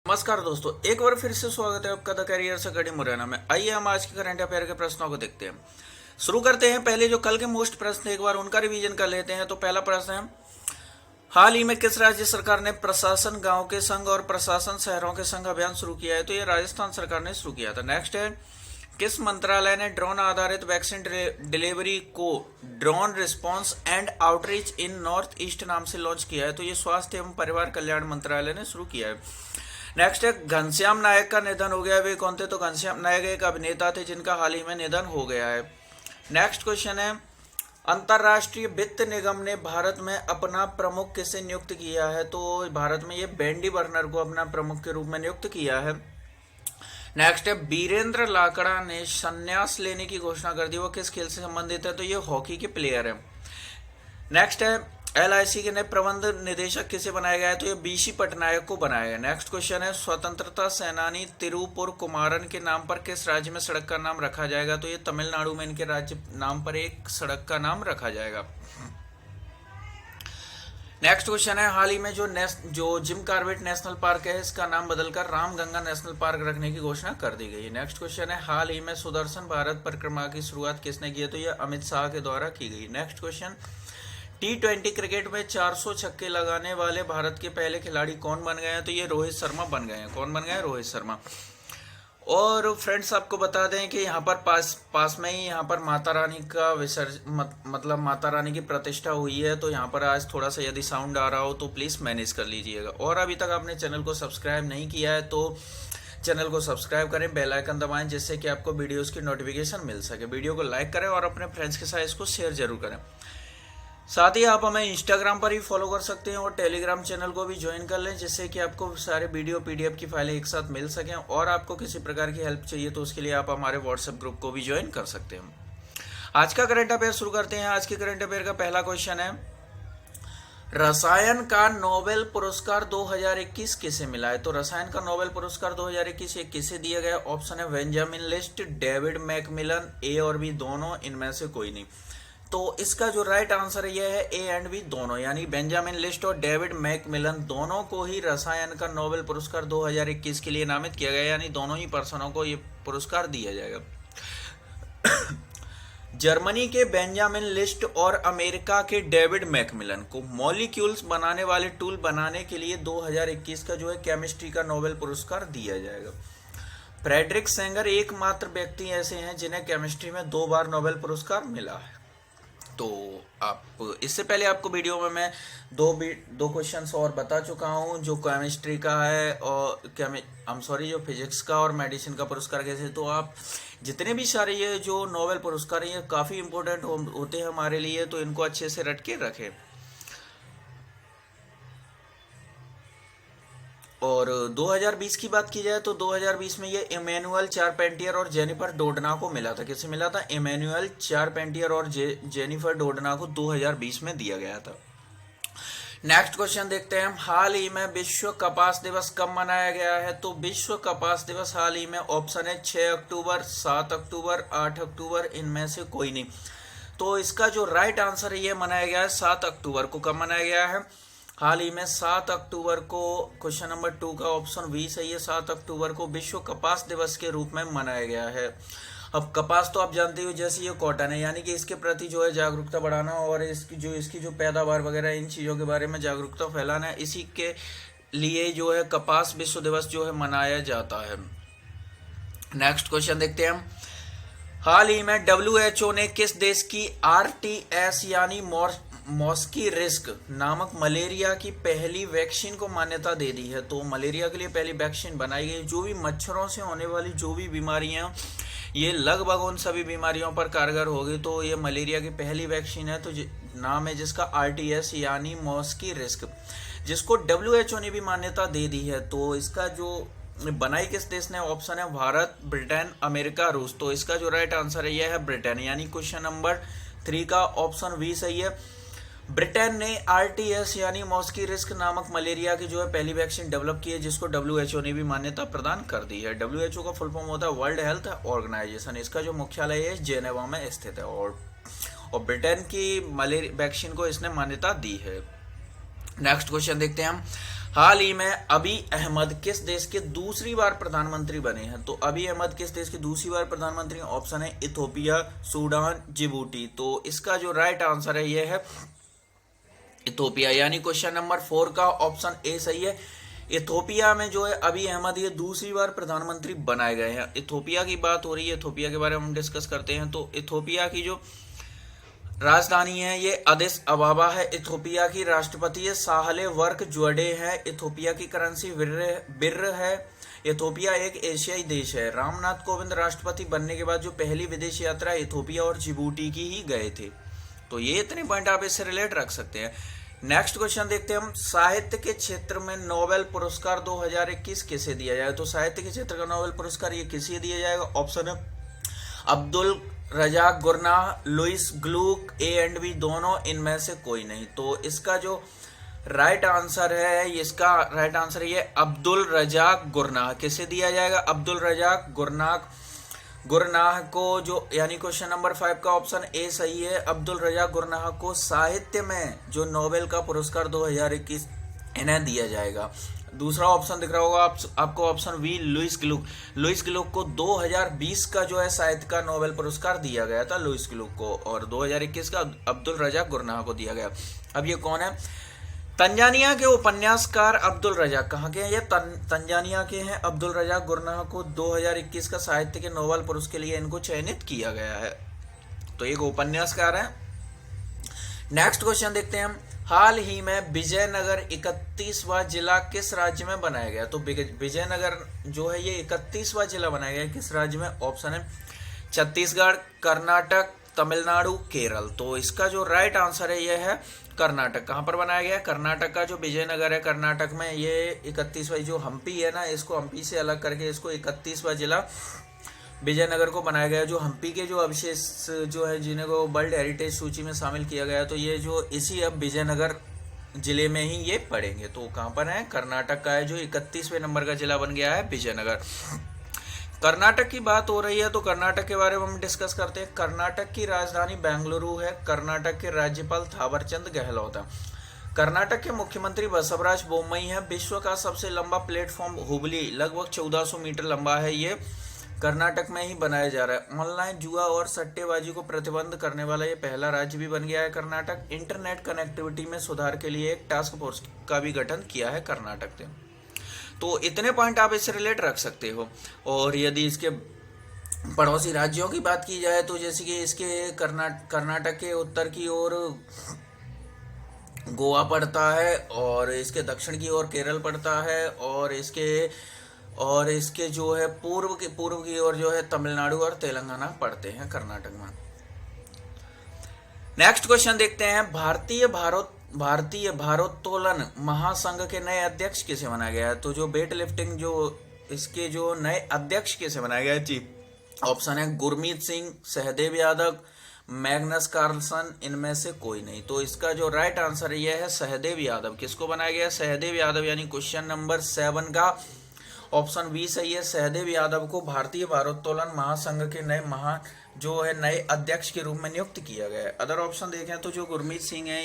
नमस्कार दोस्तों, एक बार फिर से स्वागत है आपका द कैरियर अकेडमी मुरैना में। आइए हम आज के करंट अफेयर के प्रश्नों को देखते हैं। शुरू करते हैं। पहले जो कल के मोस्ट प्रश्न थे एक बार उनका रिवीजन कर लेते हैं। तो पहला प्रश्न है, हाल ही में किस राज्य सरकार ने प्रशासन गांव के संघ और प्रशासन शहरों के संघ अभियान शुरू किया है? तो ये राजस्थान सरकार ने शुरू किया था। नेक्स्ट है, किस मंत्रालय ने ड्रोन आधारित वैक्सीन डिलीवरी को drone response and outreach in north east नाम से लॉन्च किया है? तो ये स्वास्थ्य एवं परिवार कल्याण मंत्रालय ने शुरू किया है। नेक्स्ट है, घनश्याम नायक का निधन हो गया। वे कौन थे? तो घनश्याम नायक एक अभिनेता थे जिनका हाल ही में निधन हो गया है। नेक्स्ट क्वेश्चन है, अंतरराष्ट्रीय वित्त निगम ने भारत में अपना प्रमुख किसे नियुक्त किया है? तो भारत में ये बेंडी बर्नर को अपना प्रमुख के रूप में नियुक्त किया है। नेक्स्ट है, वीरेंद्र लाकड़ा ने संन्यास लेने की घोषणा कर दी। वो किस खेल से संबंधित है? तो ये हॉकी के प्लेयर है। नेक्स्ट है, एलआईसी के नए प्रबंध निदेशक किसे बनाया गया है? तो ये बीसी पटनायक को बनाया गया। नेक्स्ट क्वेश्चन है, स्वतंत्रता सेनानी तिरुपुर कुमारन के नाम पर किस राज्य में सड़क का नाम रखा जाएगा? तो ये तमिलनाडु में इनके राज्य नाम पर एक सड़क का नाम रखा जाएगा। नेक्स्ट क्वेश्चन है, हाल ही में जो जिम कॉर्बेट नेशनल पार्क है इसका नाम बदलकर रामगंगा नेशनल पार्क रखने की घोषणा कर दी गई है। नेक्स्ट क्वेश्चन है, हाल ही में सुदर्शन भारत परिक्रमा की शुरुआत किसने की है? तो यह अमित शाह के द्वारा की गई। नेक्स्ट क्वेश्चन, T20 क्रिकेट में 400 छक्के लगाने वाले भारत के पहले खिलाड़ी कौन बन गए हैं? तो ये रोहित शर्मा बन गए हैं। कौन बन गए हैं? रोहित शर्मा। और फ्रेंड्स आपको बता दें कि यहाँ पर पास में ही यहाँ पर माता रानी का मतलब माता रानी की प्रतिष्ठा हुई है। तो यहाँ पर आज थोड़ा सा यदि साउंड आ रहा हो तो प्लीज़ मैनेज कर लीजिएगा। और अभी तक आपने चैनल को सब्सक्राइब नहीं किया है तो चैनल को सब्सक्राइब करें, बेल आइकन दबाएं जिससे कि आपको वीडियोज़ की नोटिफिकेशन मिल सके। वीडियो को लाइक करें और अपने फ्रेंड्स के साथ इसको शेयर जरूर करें। साथ ही आप हमें इंस्टाग्राम पर ही फॉलो कर सकते हैं और टेलीग्राम चैनल को भी ज्वाइन कर लें जिससे कि आपको सारे वीडियो पीडीएफ की फाइलें एक साथ मिल सकें। और आपको किसी प्रकार की हेल्प चाहिए तो उसके लिए आप हमारे व्हाट्सएप ग्रुप को भी ज्वाइन कर सकते हैं। आज का करंट अफेयर शुरू करते हैं। आज के करंट अफेयर का पहला क्वेश्चन है, रसायन का नोबेल पुरस्कार 2021 किसे मिला है? तो रसायन का नोबेल पुरस्कार 2021 ये किसे दिया गया? ऑप्शन है बेंजामिन लिस्ट, डेविड मैकमिलन, ए और बी दोनों, इनमें से कोई नहीं। तो इसका जो राइट आंसर है यह है ए एंड बी दोनों, यानी बेंजामिन लिस्ट और डेविड मैकमिलन दोनों को ही रसायन का नोबेल पुरस्कार 2021 के लिए नामित किया गया, यानी दोनों ही पर्सनों को ये पुरस्कार दिया जाएगा। जर्मनी के बेंजामिन लिस्ट और अमेरिका के डेविड मैकमिलन को मॉलिक्यूल्स बनाने वाले टूल बनाने के लिए 2021 का जो है केमिस्ट्री का नोबेल पुरस्कार दिया जाएगा। फ्रेडरिक सेंगर एकमात्र व्यक्ति ऐसे हैं जिन्हें केमिस्ट्री में 2 बार नोबेल पुरस्कार मिला है। तो आप इससे पहले आपको वीडियो में मैं दो क्वेश्चंस और बता चुका हूं जो केमिस्ट्री का है और जो फिजिक्स का और मेडिसिन का पुरस्कार कैसे। तो आप जितने भी सारे ये जो नोबेल पुरस्कार हैं ये काफ़ी इंपॉर्टेंट होते हैं हमारे लिए, तो इनको अच्छे से रट के रखें। और 2020 की बात की जाए तो 2020 में ये इमैनुअल चारपेंटियर और जेनिफर डोडना को मिला था। किसे मिला था? इमैनुअल चारपेंटियर और जेनिफर डोडना को 2020 में दिया गया था। नेक्स्ट क्वेश्चन देखते हैं, हाल ही में विश्व कपास दिवस कब मनाया गया है? तो विश्व कपास दिवस हाल ही में ऑप्शन है 6 अक्टूबर, 7 अक्टूबर, 8 अक्टूबर, इनमें से कोई नहीं। तो इसका जो राइट आंसर है ये मनाया गया है 7 अक्टूबर को। कब मनाया गया है? हाल ही में 7 अक्टूबर को। क्वेश्चन नंबर 2 का ऑप्शन बी सही है। 7 अक्टूबर को विश्व कपास दिवस के रूप में मनाया गया है। अब कपास तो आप जानते हो जैसे ये कॉटन है, यानी कि इसके प्रति जो है जागरूकता बढ़ाना और इसकी जो पैदावार वगैरह इन चीज़ों के बारे में जागरूकता फैलाना है, इसी के लिए जो है कपास विश्व दिवस जो है मनाया जाता है। नेक्स्ट क्वेश्चन देखते हैं हम, हाल ही में WHO ने किस देश की RTS यानी मॉस्की रिस्क नामक मलेरिया की पहली वैक्सीन को मान्यता दे दी है? तो मलेरिया के लिए पहली वैक्सीन बनाई गई। जो भी मच्छरों से होने वाली जो भी बीमारियां, ये लगभग उन सभी बीमारियों पर कारगर होगी। तो ये मलेरिया की पहली वैक्सीन है, तो नाम है जिसका RTS यानी मॉस्की रिस्क, जिसको WHO ने भी मान्यता दे दी है। तो इसका जो बनाई किस देश ने? ऑप्शन है भारत, ब्रिटेन, अमेरिका, रूस। तो इसका जो राइट आंसर है यह है ब्रिटेन, यानी क्वेश्चन नंबर 3 का ऑप्शन बी सही है। ब्रिटेन ने RTS यानी मॉस्की रिस्क नामक मलेरिया की जो है पहली वैक्सीन डेवलप की है, जिसको WHO ने भी मान्यता प्रदान कर दी है। WHO का फुल फॉर्म होता है वर्ल्ड हेल्थ ऑर्गेनाइजेशन। इसका जो मुख्यालय है जेनेवा में स्थित है और ब्रिटेन की मलेरिया वैक्सीन को इसने मान्यता दी है। नेक्स्ट क्वेश्चन देखते हैं हम, हाल ही में अभी अहमद किस देश के दूसरी बार प्रधानमंत्री बने हैं? तो अभी अहमद किस देश के दूसरी बार प्रधानमंत्री? ऑप्शन है इथोपिया, सूडान, जिबूटी। तो इसका जो राइट आंसर है ये है इथोपिया, यानी क्वेश्चन नंबर 4 का ऑप्शन ए सही है। इथोपिया में जो है अभी अहमद ये दूसरी बार प्रधानमंत्री बनाए गए हैं। इथोपिया की बात हो रही है, इथोपिया के बारे में हम डिस्कस करते हैं। तो इथोपिया की जो राजधानी है ये अदिस अबाबा है। इथोपिया की राष्ट्रपति है साहले वर्क ज्वडे है। इथोपिया की करेंसी बिर्र है। इथोपिया एक एशियाई देश है। रामनाथ कोविंद राष्ट्रपति बनने के बाद जो पहली विदेश यात्रा इथोपिया और जिबूटी की ही गए थे। तो ये इतने पॉइंट आप इससे रिलेट रख सकते हैं। नेक्स्ट क्वेश्चन देखते हैं हम, साहित्य के क्षेत्र में नोबेल पुरस्कार 2021 किसे दिया जाएगा? तो साहित्य के क्षेत्र का नोबेल पुरस्कार ये किसे दिया जाएगा? ऑप्शन है Abdul Razak Gurnah, Louise Gluck, A and B दोनों, इनमें से कोई नहीं। तो इसका जो राइट आंसर है, इसका राइट आंसर ये अब्दुल रजाक गुरनाह। किसे दिया जाएगा? अब्दुल रजाक गुरनाह को, जो यानी क्वेश्चन नंबर 5 का ऑप्शन ए सही है। अब्दुल रजाक गुरनाह को साहित्य में जो नोबेल का पुरस्कार 2021 इन्हें दिया जाएगा। दूसरा ऑप्शन दिख रहा होगा आपको, ऑप्शन बी लुइस ग्लूक को 2020 का जो है साहित्य का नोबेल पुरस्कार दिया गया था लुइस ग्लूक को, और 2021 का अब्दुल रजाक गुरनाह को दिया गया। अब ये कौन है? तंजानिया के उपन्यासकार अब्दुल रजाक, कहाँ के हैं ये? तंजानिया के हैं। अब्दुल रजाक गुरनाह को 2021 का साहित्य के नोबेल पुरस्कार के लिए इनको चयनित किया गया है। तो एक उपन्यासकार है। नेक्स्ट क्वेश्चन देखते हैं हम, हाल ही में विजयनगर 31वां जिला किस राज्य में बनाया गया? तो विजयनगर जो है ये 31वां जिला बनाया गया किस राज्य में? ऑप्शन है छत्तीसगढ़, कर्नाटक, तमिलनाडु, केरल। तो इसका जो राइट आंसर है ये है कर्नाटक। कहां पर बनाया गया? कर्नाटक का जो विजयनगर है कर्नाटक में, ये 31वां जो हम्पी है ना, इसको हम्पी से अलग करके इसको 31वां जिला विजयनगर को बनाया गया। जो हम्पी के जो अवशेष जो है जिन्हें को वर्ल्ड हेरिटेज सूची में शामिल किया गया, तो ये जो इसी अब विजयनगर जिले में ही ये पड़ेंगे। तो कहां पर है? कर्नाटक का है जो 31वें नंबर का जिला बन गया है विजयनगर। कर्नाटक की बात हो रही है तो कर्नाटक के बारे में हम डिस्कस करते हैं। कर्नाटक की राजधानी बेंगलुरु है। कर्नाटक के राज्यपाल थावरचंद गहलोत है। कर्नाटक के मुख्यमंत्री बसवराज बोम्मई है। विश्व का सबसे लंबा प्लेटफॉर्म हुबली लगभग 1400 मीटर लंबा है। ये कर्नाटक में ही बनाया जा रहा है। ऑनलाइन जुआ और सट्टेबाजी को प्रतिबंध करने वाला ये पहला राज्य भी बन गया है कर्नाटक। इंटरनेट कनेक्टिविटी में सुधार के लिए एक टास्क फोर्स का भी गठन किया है कर्नाटक ने। तो इतने पॉइंट आप इससे रिलेट रख सकते हो। और यदि इसके पड़ोसी राज्यों की बात की जाए तो जैसे कि इसके कर्नाटक के उत्तर की ओर गोवा पड़ता है, और इसके दक्षिण की ओर केरल पड़ता है, और इसके जो है पूर्व की ओर जो है तमिलनाडु और तेलंगाना पड़ते हैं कर्नाटक में। नेक्स्ट क्वेश्चन देखते हैं, भारतीय भारोत्तोलन महासंघ के नए अध्यक्ष किसे बनाया गया है? तो जो वेट लिफ्टिंग जो इसके जो नए अध्यक्ष किसे बनाया गया है? जी ऑप्शन है गुरमीत सिंह, सहदेव यादव, मैग्नस कार्लसन, इनमें से कोई नहीं। तो इसका जो राइट आंसर ये है सहदेव यादव। किसको बनाया गया? सहदेव यादव, यानी क्वेश्चन नंबर 7 का ऑप्शन बी सही है। सहदेव यादव को भारतीय भारोत्तोलन महासंघ के नए अध्यक्ष के रूप में नियुक्त किया गया है। अदर ऑप्शन देखें तो जो गुरमीत सिंह है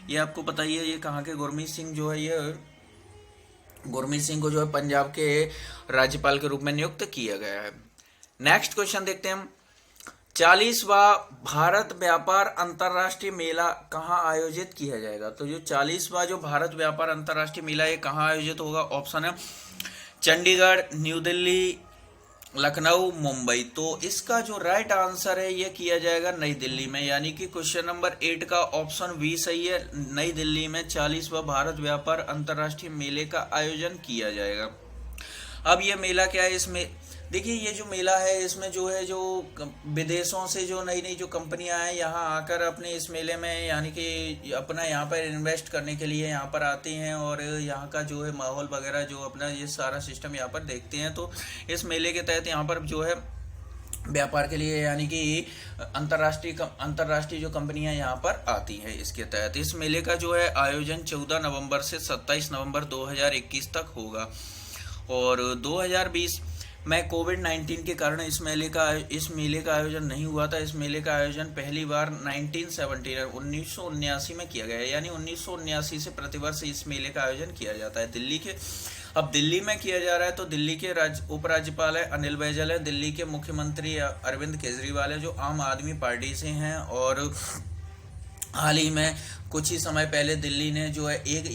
ये आपको पता ही है ये कहाँ के गुरमीत सिंह जो है ये गुरमीत सिंह को जो है पंजाब के राज्यपाल के रूप में नियुक्त किया गया है। नेक्स्ट क्वेश्चन देखते हैं हम, 40वां भारत व्यापार अंतर्राष्ट्रीय मेला कहाँ आयोजित किया जाएगा? तो जो 40वां जो भारत व्यापार अंतर्राष्ट्रीय मेला ये कहाँ आयोजित होगा? ऑप्शन है चंडीगढ़, न्यू दिल्ली, लखनऊ, मुंबई। तो इसका जो राइट आंसर है ये किया जाएगा नई दिल्ली में, यानी कि क्वेश्चन नंबर 8 का ऑप्शन बी सही है। नई दिल्ली में 40वां भारत व्यापार अंतर्राष्ट्रीय मेले का आयोजन किया जाएगा। अब ये मेला क्या है? इसमें देखिए ये जो मेला है इसमें जो है जो विदेशों से जो नई जो कंपनियां हैं यहाँ आकर अपने इस मेले में यानी कि अपना यहाँ पर इन्वेस्ट करने के लिए यहाँ पर आती हैं, और यहाँ का जो है माहौल वगैरह जो अपना ये सारा सिस्टम यहाँ पर देखते हैं। तो इस मेले के तहत यहाँ पर जो है व्यापार के लिए यानी कि अंतर्राष्ट्रीय जो कंपनियां यहाँ पर आती हैं इसके तहत इस मेले का जो है आयोजन 14 नवंबर से 27 नवंबर 2021 तक होगा। और 2020 में कोविड-19 के कारण इस मेले का आयोजन नहीं हुआ था। इस मेले का आयोजन पहली बार 1979 में किया गया है, यानी 1979 से प्रतिवर्ष इस मेले का आयोजन किया जाता है। अब दिल्ली में किया जा रहा है, तो दिल्ली के उपराज्यपाल है अनिल बैजल है, दिल्ली के मुख्यमंत्री अरविंद केजरीवाल है जो आम आदमी पार्टी से हैं, और हाल ही में कुछ ही समय पहले दिल्ली ने जो है एक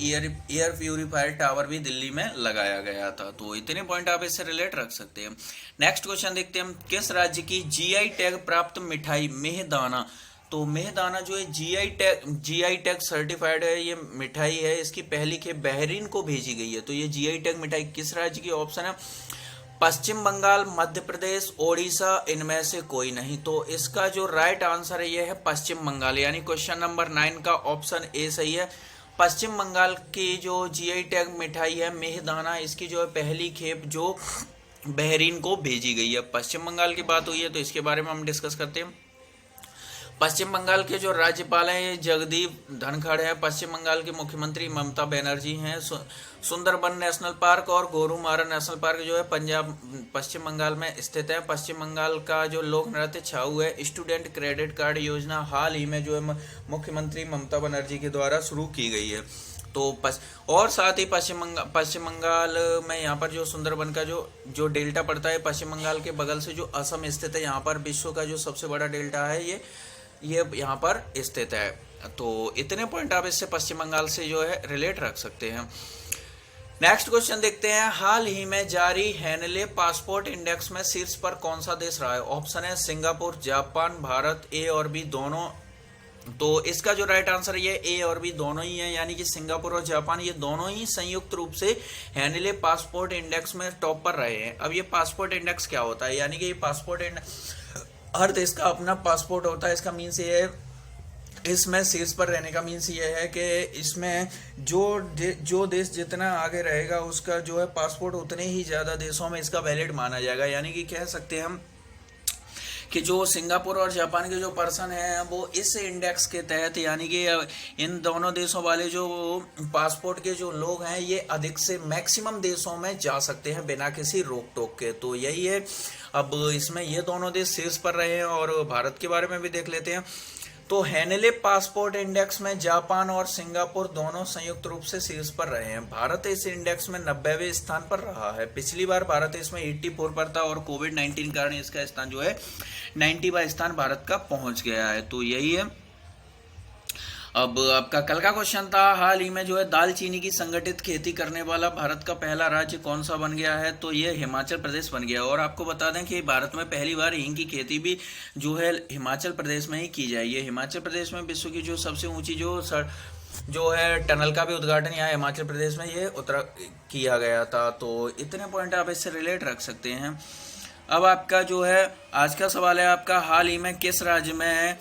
एयर प्यूरीफायर टावर भी दिल्ली में लगाया गया था। तो इतने पॉइंट आप इससे रिलेट रख सकते हैं। नेक्स्ट क्वेश्चन देखते हैं हम, किस राज्य की जीआई टैग प्राप्त मिठाई मेहदाना, तो मेहदाना जो है जीआई टैग सर्टिफाइड है, ये मिठाई है, इसकी पहली खेप बहरीन को भेजी गई है। तो ये जीआई टैग मिठाई किस राज्य की? ऑप्शन है पश्चिम बंगाल, मध्य प्रदेश, ओडिशा, इनमें से कोई नहीं। तो इसका जो राइट आंसर है ये है पश्चिम बंगाल, यानी क्वेश्चन नंबर 9 का ऑप्शन ए सही है। पश्चिम बंगाल की जो जीआई टैग मिठाई है मेहदाना, इसकी जो है पहली खेप जो बहरीन को भेजी गई है। पश्चिम बंगाल की बात हुई है तो इसके बारे में हम डिस्कस करते हैं। पश्चिम बंगाल के जो राज्यपाल हैं ये जगदीप धनखड़ है। पश्चिम बंगाल के मुख्यमंत्री ममता बनर्जी हैं। सुंदरबन नेशनल पार्क और गोरुमारा नेशनल पार्क जो है पश्चिम बंगाल में स्थित है। पश्चिम बंगाल का जो लोक नृत्य छाऊ है, स्टूडेंट क्रेडिट कार्ड योजना हाल ही में जो है मुख्यमंत्री ममता बनर्जी के द्वारा शुरू की गई है। तो और साथ ही पश्चिम बंगाल में यहाँ पर जो सुंदरबन का जो डेल्टा पड़ता है, पश्चिम बंगाल के बगल से जो असम स्थित है, यहाँ पर विश्व का जो सबसे बड़ा डेल्टा है ये यहाँ पर स्थित है। तो इतने पॉइंट आप इससे पश्चिम बंगाल से जो है रिलेट रख सकते हैं। नेक्स्ट क्वेश्चन देखते हैं, हाल ही में जारी हैनले पासपोर्ट इंडेक्स में शीर्ष पर कौन सा देश रहा है? ऑप्शन है सिंगापुर, जापान, भारत, ए और बी दोनों। तो इसका जो राइट आंसर है ये ए और बी दोनों ही है, यानी कि सिंगापुर और जापान ये दोनों ही संयुक्त रूप से हैनले पासपोर्ट इंडेक्स में टॉप पर रहे हैं। अब ये पासपोर्ट इंडेक्स क्या होता है? यानी कि ये पासपोर्ट इंडेक्स हर देश का अपना पासपोर्ट होता है। इसका मीन्स ये है, इसमें शीर्ष पर रहने का मीन्स ये है कि इसमें जो देश जितना आगे रहेगा उसका जो है पासपोर्ट उतने ही ज़्यादा देशों में इसका वैलिड माना जाएगा। यानी कि कह सकते हैं हम कि जो सिंगापुर और जापान के जो पर्सन हैं वो इस इंडेक्स के तहत, यानी कि इन दोनों देशों वाले जो पासपोर्ट के जो लोग हैं ये अधिक से मैक्सिमम देशों में जा सकते हैं बिना किसी रोक टोक के। तो यही है। अब इसमें ये दोनों देश शीर्ष पर रहे हैं, और भारत के बारे में भी देख लेते हैं। तो हैनले पासपोर्ट इंडेक्स में जापान और सिंगापुर दोनों संयुक्त रूप से शीर्ष पर रहे हैं। भारत इस इंडेक्स में 90वें स्थान पर रहा है। पिछली बार भारत इसमें 84 पर था, और कोविड-19 के कारण इसका स्थान जो है 90वां स्थान भारत का पहुंच गया है। तो यही है। अब आपका कल का क्वेश्चन था, हाल ही में जो है दालचीनी की संगठित खेती करने वाला भारत का पहला राज्य कौन सा बन गया है? तो ये हिमाचल प्रदेश बन गया। और आपको बता दें कि भारत में पहली बार हींग की खेती भी जो है हिमाचल प्रदेश में ही की जाएगी। हिमाचल प्रदेश में विश्व की जो सबसे ऊंची जो है टनल का भी उद्घाटन यहाँ हिमाचल प्रदेश में ये किया गया था। तो इतने पॉइंट आप इससे रिलेट रख सकते हैं। अब आपका जो है आज का सवाल है आपका, हाल ही में किस राज्य में